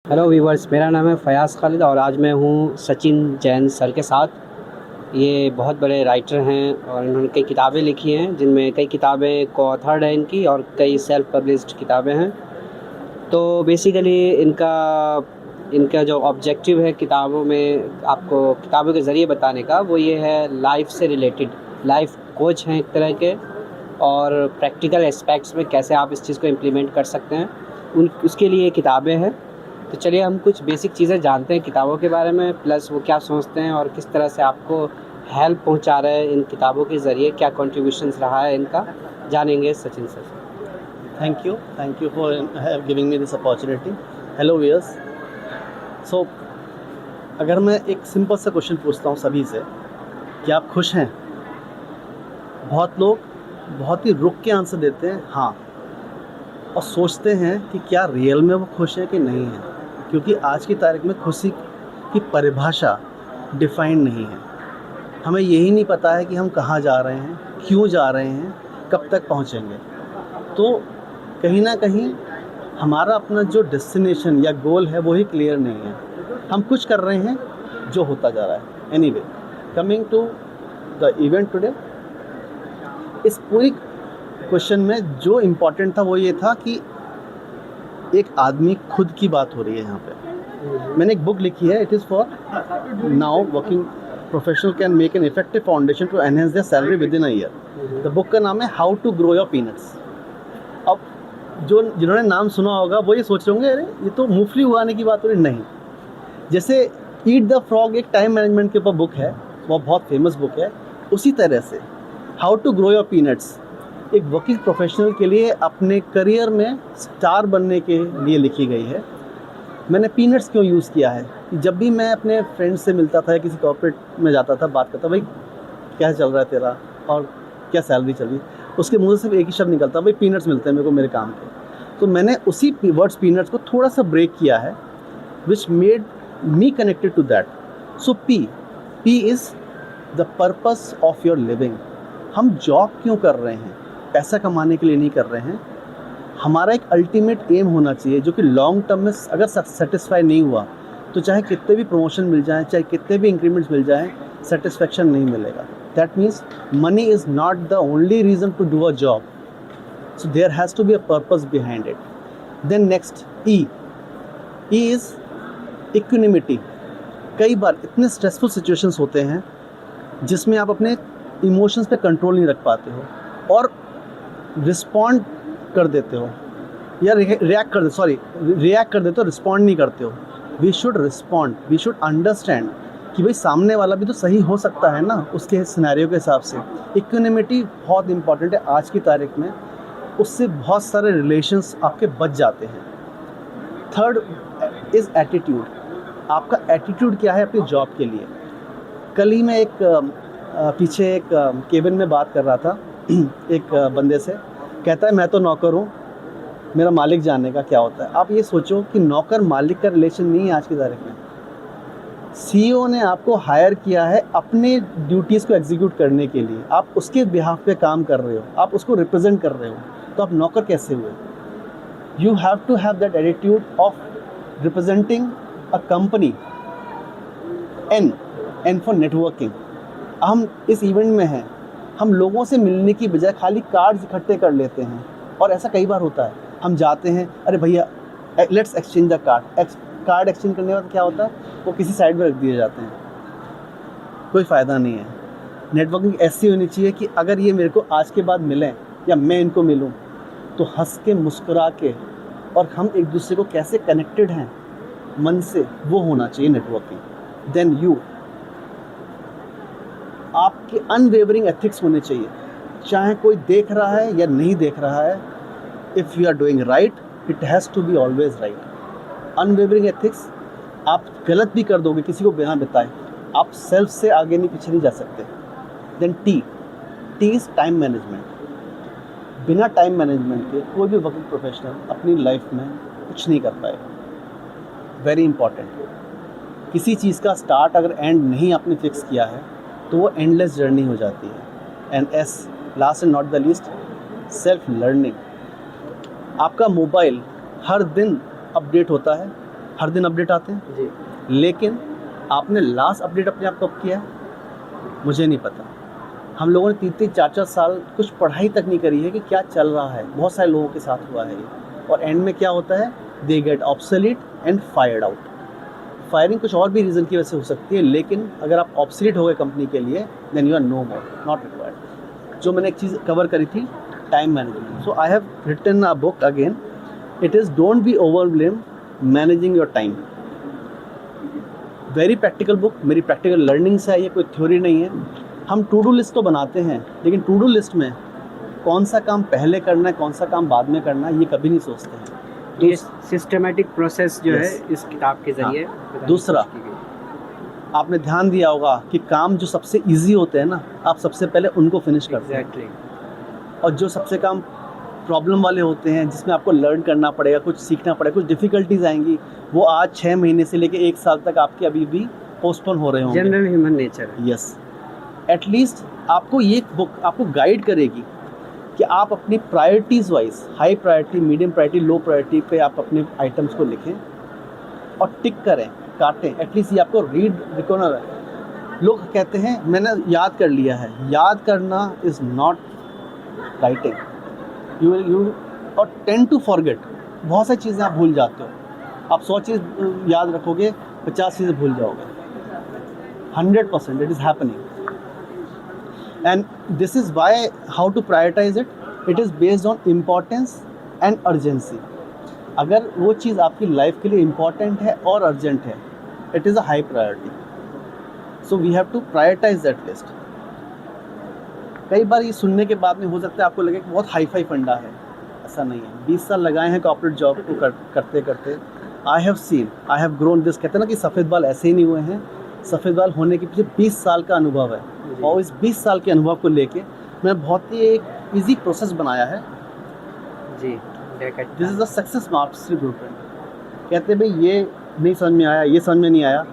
Hello viewers, मेरा नाम है फ़याज़ खालिद और आज मैं हूँ सचिन जैन सर के साथ। ये बहुत बड़े राइटर हैं और इन्होंने कई किताबें लिखी हैं, जिनमें कई किताबें को-ऑथर्ड हैं इनकी और कई सेल्फ पब्लिश्ड किताबें हैं। तो बेसिकली इनका इनका जो ऑब्जेक्टिव है किताबों में आपको किताबों के ज़रिए बताने का, वो ये है लाइफ से रिलेटेड। लाइफ कोच हैं एक तरह के, और प्रैक्टिकल एस्पेक्ट्स में कैसे आप इस चीज़ को इम्प्लीमेंट कर सकते हैं, उन उसके लिए किताबें हैं। तो चलिए हम कुछ बेसिक चीज़ें जानते हैं किताबों के बारे में, प्लस वो क्या सोचते हैं और किस तरह से आपको हेल्प पहुंचा रहे हैं इन किताबों के ज़रिए, क्या कंट्रीब्यूशंस रहा है इनका, जानेंगे सचिन सर से। Thank you for giving me this opportunity. Hello viewers. So अगर मैं एक सिंपल सा क्वेश्चन पूछता हूँ सभी से कि आप खुश हैं, बहुत लोग बहुत ही रुक के आंसर देते हैं हाँ, और सोचते हैं कि क्या रियल में वो खुश हैं कि नहीं हैं, क्योंकि आज की तारीख में खुशी की परिभाषा डिफाइंड नहीं है। हमें यही नहीं पता है कि हम कहाँ जा रहे हैं, क्यों जा रहे हैं, कब तक पहुँचेंगे। तो कहीं ना कहीं हमारा अपना जो डेस्टिनेशन या गोल है वो ही क्लियर नहीं है। हम कुछ कर रहे हैं जो होता जा रहा है। Anyway, coming to the event today, इस पूरी क्वेश्चन में जो इम्पोर्टेंट था वो ये था कि एक आदमी खुद की बात हो रही है यहाँ पे। मैंने एक बुक लिखी है, it is for now working professional can make an effective foundation to enhance their salary within a year. The book का नाम है how to grow your peanuts. अब जिन्होंने नाम सुना होगा वो ये सोच रहे होंगे, अरे ये तो मूंगफली उगाने की बात हो रही। नहीं, जैसे ईट द फ्रॉग एक टाइम मैनेजमेंट के ऊपर बुक है, वो बहुत फेमस बुक है, उसी तरह से how to grow your peanuts एक वर्किंग प्रोफेशनल के लिए अपने करियर में स्टार बनने के लिए लिखी गई है। मैंने पीनट्स क्यों यूज़ किया है कि जब भी मैं अपने फ्रेंड्स से मिलता था या किसी कॉर्पोरेट में जाता था, बात करता, भाई क्या चल रहा है तेरा और क्या सैलरी चल रही, उसके मुंह से सिर्फ एक ही शब्द निकलता, भाई पीनट्स मिलते हैं मेरे को मेरे काम के। तो मैंने उसी वर्ड्स पीनट्स को थोड़ा सा ब्रेक किया है, which made me connected to that. So P is the purpose of your living. हम जॉब क्यों कर रहे हैं? पैसा कमाने के लिए नहीं कर रहे हैं। हमारा एक अल्टीमेट एम होना चाहिए जो कि लॉन्ग टर्म में अगर सेटिस्फाई नहीं हुआ तो चाहे कितने भी प्रमोशन मिल जाएं, चाहे कितने भी इंक्रीमेंट्स मिल जाएं, सेटिस्फेक्शन नहीं मिलेगा। That means money is not the only reason to do a job, so there has to be a purpose behind it. Then next E is equanimity. कई बार इतने स्ट्रेसफुल सिचुएशंस होते हैं जिसमें आप अपने इमोशंस पे कंट्रोल नहीं रख पाते हो और रिस्पॉन्ड कर देते हो या रिएक्ट कर देते हो, रिस्पॉन्ड नहीं करते हो। We should respond, we should understand कि भाई सामने वाला भी तो सही हो सकता है ना उसके सिनेरियो के हिसाब से। इक्विनिमिटी बहुत इंपॉर्टेंट है आज की तारीख में, उससे बहुत सारे रिलेशंस आपके बच जाते हैं। Third is attitude. आपका एटीट्यूड क्या है अपनी जॉब के लिए? कल ही मैं पीछे एक केबिन में बात कर रहा था एक बंदे से, कहता है मैं तो नौकर हूँ, मेरा मालिक जानने का क्या होता है। आप ये सोचो कि नौकर मालिक का रिलेशन नहीं है आज की तारीख में। सीईओ ने आपको हायर किया है अपने ड्यूटीज़ को एग्जीक्यूट करने के लिए, आप उसके बिहाफ पे काम कर रहे हो, आप उसको रिप्रेजेंट कर रहे हो, तो आप नौकर कैसे हुए? You have to have that attitude of representing a company. And for networking. हम इस इवेंट में हैं, हम लोगों से मिलने की बजाय खाली कार्ड्स इकट्ठे कर लेते हैं, और ऐसा कई बार होता है। हम जाते हैं, अरे भैया let's exchange the card exchange करने के बाद क्या होता है, वो किसी साइड में रख दिए जाते हैं, कोई फ़ायदा नहीं है। नेटवर्किंग ऐसी होनी चाहिए कि अगर ये मेरे को आज के बाद मिलें या मैं इनको मिलूं तो हंस के मुस्कुरा के, और हम एक दूसरे को कैसे कनेक्टेड हैं मन से, वो होना चाहिए नेटवर्किंग। देन आपके अनवेवरिंग एथिक्स होने चाहिए, चाहे कोई देख रहा है या नहीं देख रहा है। If you are doing right, it has to be always right. Unwavering ethics, आप गलत भी कर दोगे किसी को बिना बताए, आप सेल्फ से आगे नहीं पीछे नहीं जा सकते। Then T is time management. बिना टाइम मैनेजमेंट के कोई भी वर्किंग प्रोफेशनल अपनी लाइफ में कुछ नहीं कर पाएगा। Very important. किसी चीज़ का स्टार्ट अगर एंड नहीं आपने फिक्स किया है तो वो एंडलेस जर्नी हो जाती है। And last and not the least, self learning. आपका मोबाइल हर दिन अपडेट होता है, हर दिन अपडेट आते हैं, जी। लेकिन आपने लास्ट अपडेट अपने आप कब किया है मुझे नहीं पता। हम लोगों ने 3-3 4-4 साल कुछ पढ़ाई तक नहीं करी है कि क्या चल रहा है। बहुत सारे लोगों के साथ हुआ है ये, और एंड में क्या होता है, they get obsolete and fired out. Firing कुछ और भी रीज़न की वजह से हो सकती है, लेकिन अगर आप ऑब्सोलीट हो गए कंपनी के लिए, then you are no more, not required. जो मैंने एक चीज़ कवर करी थी, time management. So I have written a book again, it is don't be overwhelmed managing your time. Very practical book, मेरी प्रैक्टिकल लर्निंग से है, ये कोई थ्योरी नहीं है। हम टू डू लिस्ट तो बनाते हैं, लेकिन टू डू लिस्ट में कौन सा काम पहले करना है, कौन सा काम बाद में करना है, ये कभी नहीं सोचते हैं। ये सिस्टमेटिक प्रोसेस जो Yes. है इस किताब के ज़रिए बताने की दूसरा, कोशिश की गई। आपने ध्यान दिया होगा कि काम जो सबसे इजी होते हैं ना, आप सबसे पहले उनको फिनिश करते हैं। एग्जैक्टली। और जो सबसे काम प्रॉब्लम वाले होते हैं, जिसमें आपको लर्न करना पड़ेगा, कुछ सीखना पड़ेगा, कुछ डिफ़िकल्टीज आएंगी, वो आज 6 महीने से लेके 1 साल तक आपके अभी भी पोस्टपोन हो रहे होंगे। जनरल ह्यूमन नेचर है। यस, एटलीस्ट आपको ये बुक आपको गाइड करेगी कि आप अपनी priorities wise, high priority, medium priority, low priority पे आप अपने आइटम्स को लिखें और टिक करें, काटें। एटलीस्ट ये आपको रीड रिकॉर्डर है। लोग कहते हैं मैंने याद कर लिया है, याद करना इज़ नॉट राइटिंग। यू और टेंड टू फॉरगेट। बहुत सारी चीज़ें आप भूल जाते हो। आप 100 चीज़ याद रखोगे, 50 चीज़ें भूल जाओगे। 100% it is happening. And this is why how to prioritize it. It is based on importance and urgency. अगर वो चीज़ आपकी लाइफ के लिए इम्पॉर्टेंट है और अर्जेंट है, it is a high priority. So we have to prioritize that list. कई बार ये सुनने के बाद में हो सकता है आपको लगे कि बहुत हाई फाई फंडा है। ऐसा नहीं है। 20 साल लगाए हैं कॉर्पोरेट जॉब को करते करते। I have seen, I have grown this. कहते हैं ना कि सफ़ेद बाल ऐसे ही नहीं हुए हैं। सफ़ेद बाल होने के पीछे 20 साल का अनुभव है, और इस 20 साल के अनुभव को लेके मैंने बहुत ही एक ईजी प्रोसेस बनाया है। जी, this is the success mastery blueprint. कहते हैं भाई ये नहीं समझ में आया, ये समझ में नहीं आया,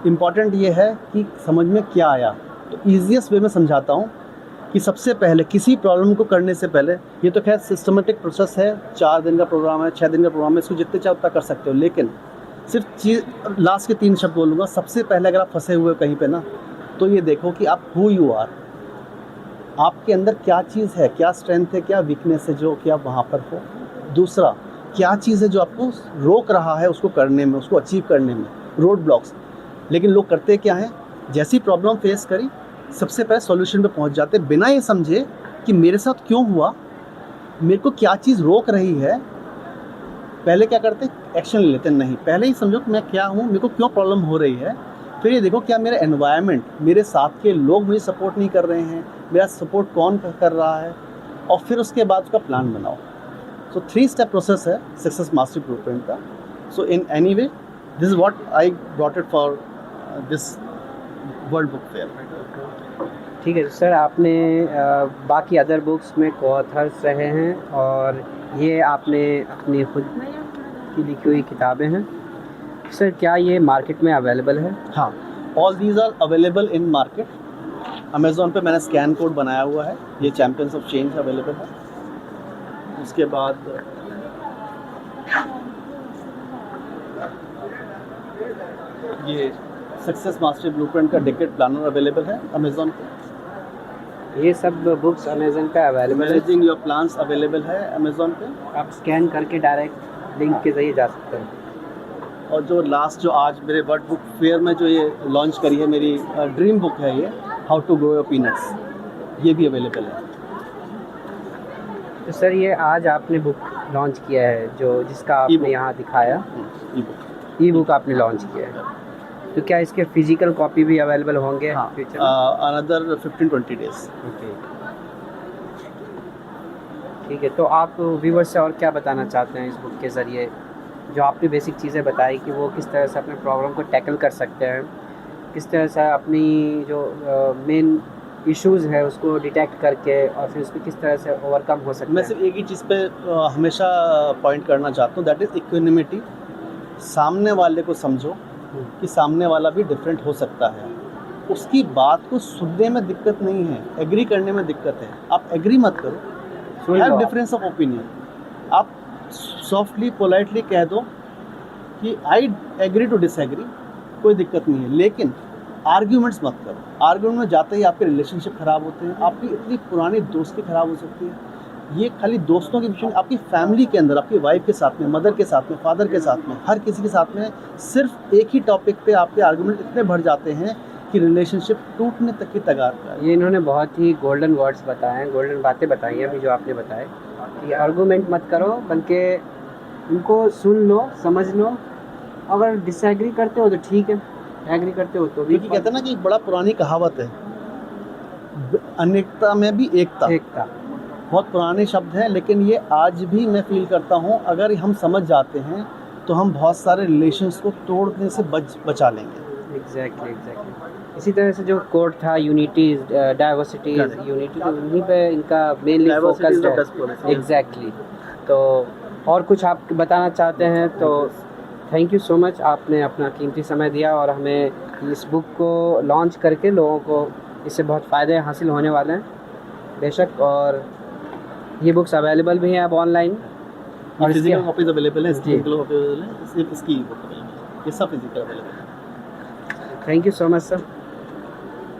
इम्पॉर्टेंट ये है कि समझ में क्या आया। तो ईजीएस्ट वे में समझाता हूँ कि सबसे पहले किसी प्रॉब्लम को करने से पहले, ये तो खैर सिस्टमेटिक प्रोसेस है, 4 दिन का प्रोग्राम है, 6 दिन का प्रोग्राम है, इसको जितने चाहे उतना कर सकते हो, लेकिन सिर्फ लास्ट के 3 शब्द बोलूँगा। सबसे पहले अगर आप फंसे हुए कहीं पे ना, तो ये देखो कि आप हु यू आर, आपके अंदर क्या चीज़ है, क्या स्ट्रेंथ है, क्या वीकनेस है जो कि आप वहाँ पर हो। दूसरा, क्या चीज़ है जो आपको रोक रहा है उसको करने में, उसको अचीव करने में, रोड ब्लॉक्स। लेकिन लोग करते क्या हैं, जैसी प्रॉब्लम फेस करी सबसे पहले सॉल्यूशन पे पहुँच जाते, बिना ये समझे कि मेरे साथ क्यों हुआ, मेरे को क्या चीज़ रोक रही है। पहले क्या करते, एक्शन ले लेते। नहीं, पहले ही समझो कि मैं क्या हूँ, मेरे को क्यों प्रॉब्लम हो रही है। फिर ये देखो क्या मेरा एनवायरनमेंट, मेरे साथ के लोग मुझे सपोर्ट नहीं कर रहे हैं, मेरा सपोर्ट कौन कर रहा है, और फिर उसके बाद उसका प्लान बनाओ। सो 3 स्टेप प्रोसेस है सक्सेस मास्टरी ब्लूप्रिंट का। So in any way this is what I brought it for this world book fair. ठीक है सर, आपने बाकी अदर बुक्स में को-ऑथर्स रहे हैं, और ये आपने अपनी खुद की लिखी हुई किताबें हैं। सर क्या ये मार्केट में अवेलेबल है? हाँ, all these are available in market. Amazon पे मैंने स्कैन कोड बनाया हुआ है, ये चैम्पियंस ऑफ चेंज अवेलेबल है। उसके बाद ये सक्सेस मास्टरी ब्लूप्रिंट का डेकेड प्लानर अवेलेबल है अमेज़ॉन पे। ये सब बुक्स अमेज़न पे अवेलेबल है। मैनेजिंग योर प्लान्स अवेलेबल है अमेज़ॉन पे। आप स्कैन करके डायरेक्ट लिंक के ज़रिए जा सकते हैं। और जो लास्ट जो आज मेरे वर्ल्ड बुक फेयर में जो ये लॉन्च करी है मेरी ड्रीम बुक है, ये how to grow your peanuts, ये भी अवेलेबल है। तो सर ये आज आपने बुक लॉन्च किया है जो जिसका आपने यहाँ दिखाया, ई बुक आपने लॉन्च किया है, तो क्या इसके फिजिकल कॉपी भी अवेलेबल होंगे? हाँ, फ्यूचर अनदर 15-20 डेज। ओके, ठीक है। तो आप व्यूवर्स से और क्या बताना चाहते हैं इस बुक के ज़रिए? जो आपने बेसिक चीज़ें बताई कि वो किस तरह से अपने प्रॉब्लम को टैकल कर सकते हैं, किस तरह से अपनी जो मेन इश्यूज़ है उसको डिटेक्ट करके और फिर उसको किस तरह से ओवरकम हो सकता है। मैं सिर्फ एक ही चीज़ पे हमेशा पॉइंट करना चाहता हूँ, दैट इज़ इक्विनिमिटी। सामने वाले को समझो कि सामने वाला भी डिफरेंट हो सकता है, उसकी बात को सुनने में दिक्कत नहीं है, एग्री करने में दिक्कत है। आप एग्री मत करो, हैव डिफरेंस ऑफ ओपिनियन। आप सॉफ्टली पोलाइटली कह दो कि आई एग्री टू डिसएग्री, कोई दिक्कत नहीं है, लेकिन आर्ग्यूमेंट्स मत करो। आर्ग्यूमेंट में जाते ही आपके रिलेशनशिप ख़राब होते हैं, आपकी इतनी पुरानी दोस्ती ख़राब हो सकती है। ये खाली दोस्तों के विषय में, आपकी फैमिली के अंदर, आपकी वाइफ के साथ में, मदर के साथ में, फादर के साथ में, हर किसी के साथ में सिर्फ एक ही टॉपिक पे आपके आर्गुमेंट इतने बढ़ जाते हैं कि रिलेशनशिप टूटने तक की तगार पे है। ये इन्होंने बहुत ही गोल्डन वर्ड्स बताए हैं, गोल्डन बातें बताई हैं अभी जो आपने बताए कि आर्गूमेंट मत करो, बल्कि उनको सुन लो, समझ लो। अगर डिसएग्री करते हो तो ठीक है, एग्री करते हो तो भी क्योंकि कहते हैं ना कि एक बड़ा पुरानी कहावत है, अनेकता में भी एकता। एकता। बहुत पुराने शब्द हैं, लेकिन ये आज भी मैं फील करता हूँ, अगर हम समझ जाते हैं तो हम बहुत सारे रिलेशंस को तोड़ने से बचा लेंगे। एग्जैक्टली। इसी तरह से जो कोड था यूनिटी डाइवर्सिटी यूनिटी, तो उन्हीं पे इनका मेनली फोकस्ड है। एग्जैक्टली। तो और कुछ आप बताना चाहते हैं तो थैंक यू सो मच, आपने अपना कीमती समय दिया और हमें इस बुक को लॉन्च करके लोगों को इससे बहुत फ़ायदे हासिल होने वाले हैं बेशक। और ये बुक्स अवेलेबल भी हैं अब ऑनलाइन, और फिजिकल कॉपीज अवेलेबल है, फिजिकल कॉपी अवेलेबल है, सिर्फ इसकी बुक अवेलेबल है, ये सब फिजिकल अवेलेबल है। Thank you so much sir.